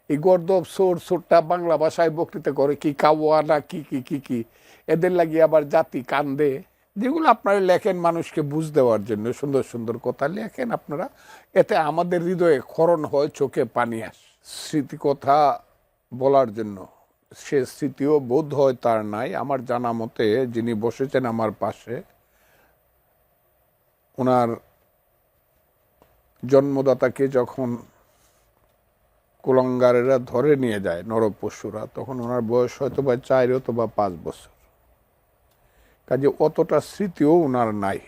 এই গর্দব সোর সোরটা বাংলা ভাষায় বক্তৃতা করে কি কাওয়া না কি কি কি কি, এদের লাগিয়ে আবার জাতি কান্দে। যেগুলো আপনারা লেখেন মানুষকে বুঝ দেওয়ার জন্য, সুন্দর সুন্দর কথা লেখেন আপনারা, এতে আমাদের হৃদয়ে ক্ষরণ হয়, চোখে পানি আসে স্মৃতি কথা বলার জন্য। সে স্মৃতিও বোধ হয় তার নাই। আমার জানা মতে যিনি বসেছেন আমার পাশে, ওনার জন্মদাতাকে যখন কুলাঙ্গারেরা ধরে নিয়ে যায় নরপশুরা, তখন ওনার বয়স হয়তো বা 4 অথবা 5 বছর। কাজে অতটা স্মৃতিও ওনার নাই,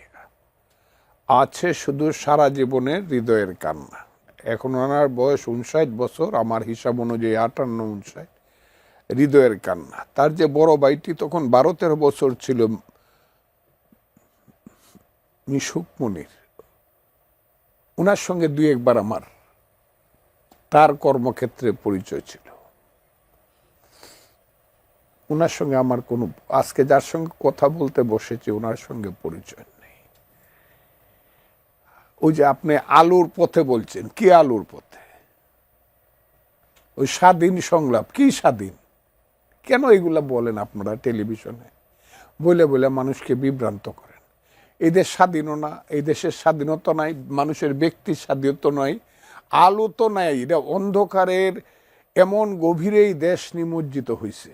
আছে শুধু সারা জীবনের হৃদয়ের কান্না। এখন ওনার বয়স 59 বছর, আমার হিসাব অনুযায়ী 58-59। হৃদয়ের কান্না। তার যে বড় ভাইটি তখন 12-13 বছর ছিল, মিশুক মুনির, ওনার সঙ্গে 2-1 বার আমার তার কর্মক্ষেত্রে পরিচয় ছিল। ওনার সঙ্গে আমার কোনো, আজকে যার সঙ্গে কথা বলতে বসেছি ওনার সঙ্গে পরিচয় নেই। ওই যে আপনি আলুর পথে বলছেন, কি আলুর পথে? ওই স্বাধীন সংলাপ, কি স্বাধীন? কেন এগুলা বলেন আপনারা টেলিভিশনে? বলে বলে মানুষকে বিভ্রান্ত করেন। এই দেশ স্বাধীনও না, এই দেশের স্বাধীনতা নাই, মানুষের ব্যক্তির স্বাধীনতা নয়, আলো তো নাই। এটা অন্ধকারের এমন গভীরেই দেশ নিমজ্জিত হয়েছে।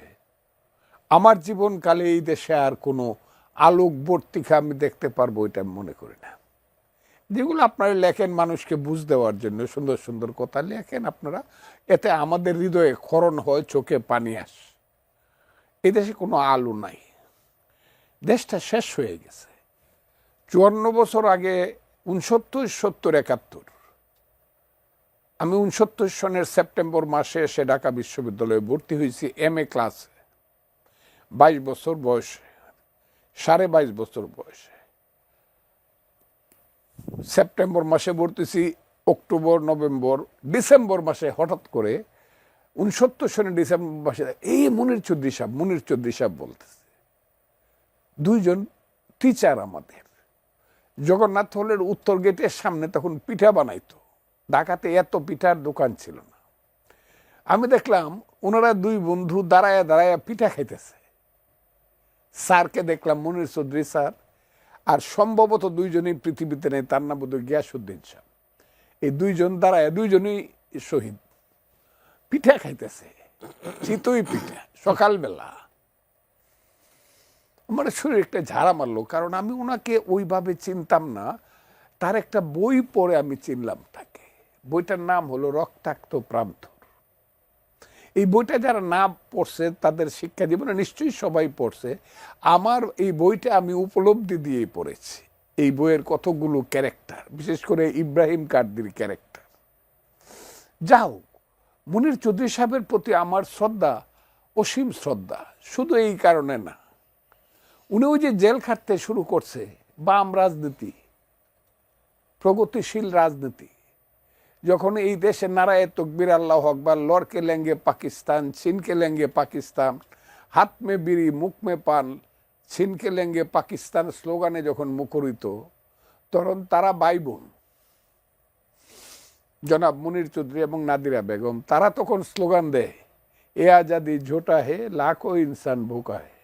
আমার জীবনকালে এই দেশে আর কোনো আলোকবর্তিকা আমি দেখতে পারবো এটা আমি মনে করি না। যেগুলো আপনারা লেখেন মানুষকে বুঝ দেওয়ার জন্য, সুন্দর সুন্দর কথা লেখেন আপনারা, এতে আমাদের হৃদয়ে ক্ষরণ হয়, চোখে পানি আসে। এই দেশে কোনো আলো নাই, দেশটা শেষ হয়ে গেছে। 54 বছর আগে 69, 70, 71, আমি 69 সনের সেপ্টেম্বর মাসে এসে ঢাকা বিশ্ববিদ্যালয়ে ভর্তি হয়েছি MA ক্লাসে, 22 বছর বয়সে, 22.5 বছর বয়সে। সেপ্টেম্বর মাসে ভর্তিছি, অক্টোবর, নভেম্বর, ডিসেম্বর মাসে হঠাৎ করে 69 সনের ডিসেম্বর মাসে এই মনির চৌধুরী সাহেব বলতেছে, 2 জন টিচার আমাদের জগন্নাথ হলের উত্তর গেটের সামনে তখন পিঠা বানাইতো। ঢাকাতে এত পিঠার দোকান ছিল না। আমি দেখলাম ওনারা 2 বন্ধু দাঁড়ায়া দাঁড়ায়া পিঠা খাইতেছে। স্যারকে দেখলাম, মনির চৌধুরী স্যার, আর সম্ভবত 2 জনই পৃথিবীতে নেই, তার নাম বোধ হয় গিয়াসউদ্দিন সাহেব। এই 2 জন দাঁড়ায়, 2 জনই শহীদ, পিঠা খাইতেছে, চিতই পিঠা সকালবেলা। আমার শরীর একটা ঝাড়া মারলো, কারণ আমি ওনাকে ওইভাবে চিনতাম না। তার একটা বই পড়ে আমি চিনলাম তাকে। বইটার নাম হলো রক্তাক্ত প্রান্তর। এই বইটা যারা না পড়ছে তাদের শিক্ষা জীবনে নিশ্চয়ই সবাই পড়ছে। আমার এই বইটা আমি উপলব্ধি দিয়েই পড়েছি। এই বইয়ের কতগুলো ক্যারেক্টার, বিশেষ করে ইব্রাহিম কার্দির ক্যারেক্টার। যাও, মনির চৌধুরী সাহেবের প্রতি আমার শ্রদ্ধা, অসীম শ্রদ্ধা, শুধু এই কারণে না, উনি ওই যে জেল খাটতে শুরু করছে, বাম রাজনীতি, প্রগতিশীল রাজনীতি, যখন এই দেশে নারায়ে তকবীর আল্লাহু আকবার, লড়কে লেঙ্গে পাকিস্তান, ছিনকে লেঙ্গে পাকিস্তান, হাত মে বিড়ি মুখ মে পান, ছিনকে লেঙ্গে পাকিস্তান স্লোগানে যখন মুখরিত, তখন তারা ভাই বোন জনাব মনির চৌধুরী এবং নাদিরা বেগম, তারা তখন স্লোগান দেয়, এ আজাদি ঝোটা হে লাখো ইনসান ভুকা হে।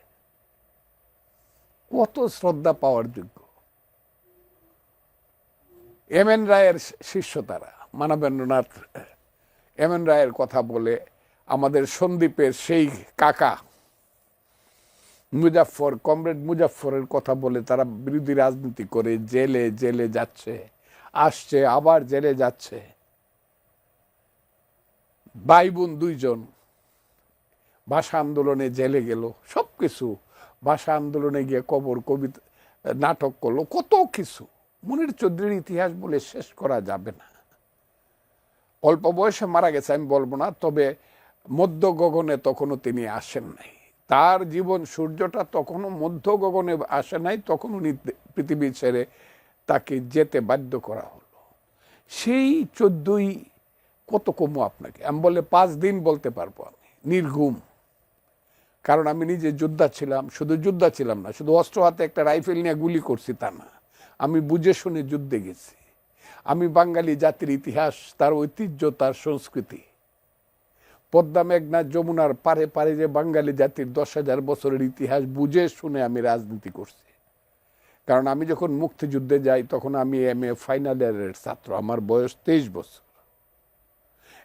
কত শ্রদ্ধা পাওয়ার যোগ্য। MN রায়ের শিষ্য তারা, মানবেন্দ্রনাথ MN রায়ের কথা বলে, আমাদের সন্দীপের সেই কাকা মুজাফফর, কমরেড মুজাফফরের কথা বলে তারা বিরোধী রাজনীতি করে জেলে জেলে যাচ্ছে, আসছে, আবার জেলে যাচ্ছে। ভাই বোন 2 জন ভাষা আন্দোলনে জেলে গেল, সব কিছু, ভাষা আন্দোলনে গিয়ে কবর কবিতা নাটক করলো, কত কিছু। মনির চৌধুরীর ইতিহাস বলে শেষ করা যাবে না। অল্প বয়সে মারা গেছে আমি বলবো না, তবে মধ্য গগনে তখনও তিনি আসেন নাই। তার জীবন সূর্যটা তখনও মধ্য গগনে আসে নাই, তখন উনি পৃথিবী ছেড়ে তাকে যেতে বাধ্য করা হলো। সেই 14ই কত কমু আপনাকে, আমি বলে 5 দিন বলতে পারবো আমি, নির্ঘুম। কারণ আমি নিজে যোদ্ধা ছিলাম, শুধু যোদ্ধা ছিলাম না, শুধু অস্ত্র হাতে একটা রাইফেল নিয়ে গুলি করছি তা না, আমি বুঝে শুনে যুদ্ধে গেছি। আমি বাঙালি জাতির ইতিহাস, তার ঐতিহ্য, তার সংস্কৃতি, পদ্মা মেঘনা যমুনার পারে পারে যে বাঙালি জাতির 10,000 বছরের ইতিহাস বুঝে শুনে আমি রাজনীতি করছি। কারণ আমি যখন মুক্তিযুদ্ধে যাই তখন আমি MA ফাইনাল ইয়ারের ছাত্র, আমার বয়স 23 বছর,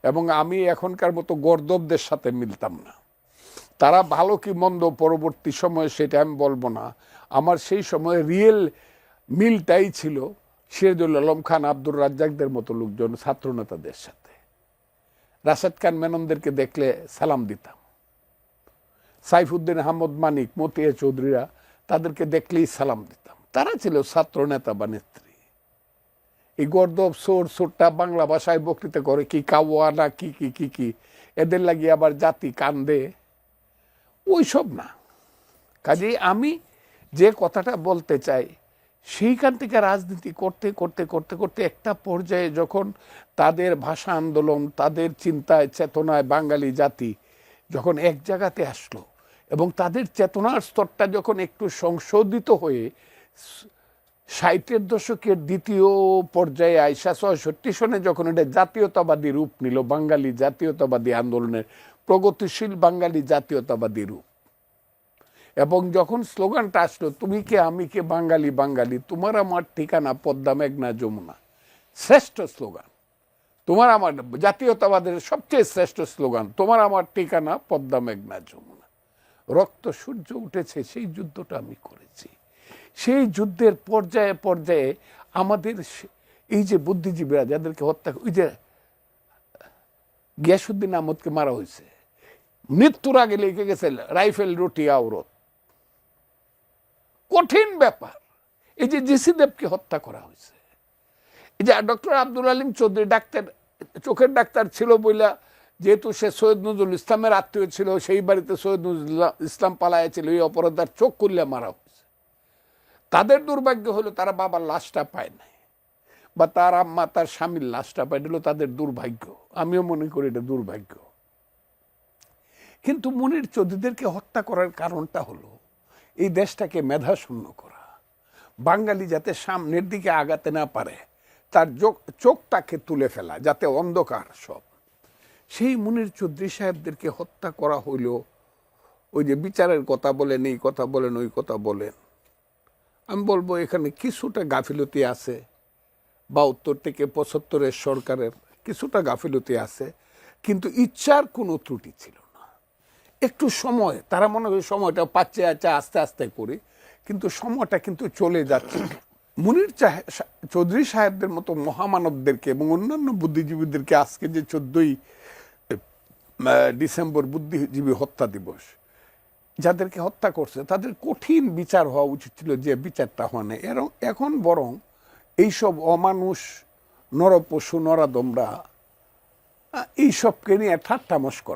এবং আমি এখনকার মতো গর্দবদের সাথে মিলতাম না। তারা ভালো কি মন্দ পরবর্তী সময়ে সেটা আমি বলবো না, আমার সেই সময় রিয়েল মিলটাই ছিল সিরাজুল আলম খান, আব্দুর রাজ্জাকদের মতো লোকজন, ছাত্রনেতাদের সাথে। রাশেদ খান মেননদেরকে দেখলে সালাম দিতাম, সাইফুদ্দিন আহমদ মানিক, মতিয়া চৌধুরীরা, তাদেরকে দেখলেই সালাম দিতাম। তারা ছিল ছাত্র নেতা বা নেত্রী। এই গর্দব সোর সোরটা বাংলা ভাষায় বক্তৃতা করে কি কাওয়া না কি কি কি কি, এদের লাগিয়ে আবার জাতি কান্দে, ওইসব না। কাজেই আমি যে কথাটা বলতে চাই, সেইখান থেকে রাজনীতি করতে করতে করতে করতে একটা পর্যায়ে যখন তাদের ভাষা আন্দোলন, তাদের চিন্তায় চেতনায় বাঙালি জাতি যখন এক জায়গাতে আসলো, এবং তাদের চেতনার স্তরটা যখন একটু সংশোধিত হয়ে 60-এর দশকের দ্বিতীয় পর্যায়ে আইসা 66 সনে যখন এটা জাতীয়তাবাদী রূপ নিল, বাঙালি জাতীয়তাবাদী আন্দোলনের প্রগতিশীল বাঙালি জাতীয়তাবাদী রূপ, এবং যখন স্লোগানটা আসলো তুমি কে আমি কে বাঙালি বাঙালি, তোমার আমার ঠিকানা পদ্মা মেঘনা যমুনা, শ্রেষ্ঠ স্লোগান। তোমার আমার জাতীয়তাবাদের সবচেয়ে শ্রেষ্ঠ স্লোগান, তোমার আমার ঠিকানা পদ্মা মেঘনা যমুনা। রক্ত সূর্য উঠেছে, সেই যুদ্ধটা আমি করেছি। সেই যুদ্ধের পর্যায়ে পর্যায়ে আমাদের এই যে বুদ্ধিজীবীরা যাদেরকে হত্যা, ওই যে গিয়াসউদ্দিন আহমদকে মারা হয়েছে, মৃত্যুর আগে লিখে গেছে রাইফেল রুটি আওরত, কঠিন ব্যাপার। এই যে জিসি দেবকে হত্যা করা হয়েছে, এই যে ডক্টর আব্দুল আলিম চৌধুরী ডাক্তার, চোখের ডাক্তার ছিল বইলা, যেহেতু সে সৈয়দ নজরুল ইসলামের আত্মীয় ছিল, সেই বাড়িতে সৈয়দ নজরুল ইসলাম পালাইছিল, এই অপরাধার চোখ খুললে মারা হয়েছে। তাদের দুর্ভাগ্য হলো তারা বাবার লাশটা পায় নাই, বা তার আম্মা তার স্বামীর লাশটা পায়, এটা তাদের দুর্ভাগ্য। আমিও মনে করি এটা দুর্ভাগ্য। কিন্তু মুনির চৌধুরীদেরকে হত্যা করার কারণটা হলো এই দেশটাকে মেধাশূন্য করা, বাঙালি যাতে সামনের দিকে আগাতে না পারে, তার চোখটাকে তুলে ফেলা, যাতে অন্ধকার সব। সেই মুনির চৌধুরী সাহেবদেরকে হত্যা করা হইল, ওই যে বিচারের কথা বলেন, এই কথা বলেন, ওই কথা বলেন। আমি বলবো এখানে কিছুটা গাফিলতি আছে, 72 থেকে 75-এর সরকারের কিছুটা গাফিলতি আছে, কিন্তু ইচ্ছার কোনো ত্রুটি ছিল না। একটু সময়, তারা মনে হয় সময়টা পাচ্ছে আচ্ছা আস্তে আস্তে করি, কিন্তু সময়টা কিন্তু চলে যাচ্ছে। মুনির চৌধুরী সাহেবদের মতো মহামানবদেরকে এবং অন্যান্য বুদ্ধিজীবীদেরকে আজকে যে 14ই ডিসেম্বর বুদ্ধিজীবী হত্যা দিবস, যাদেরকে হত্যা করছে তাদের কঠিন বিচার হওয়া উচিত ছিল, যে বিচারটা হয় না। এখন বরং এইসব অমানুষ, নরপশু, নরাদমরা এইসবকে নিয়ে ঠাট্টা মশকরা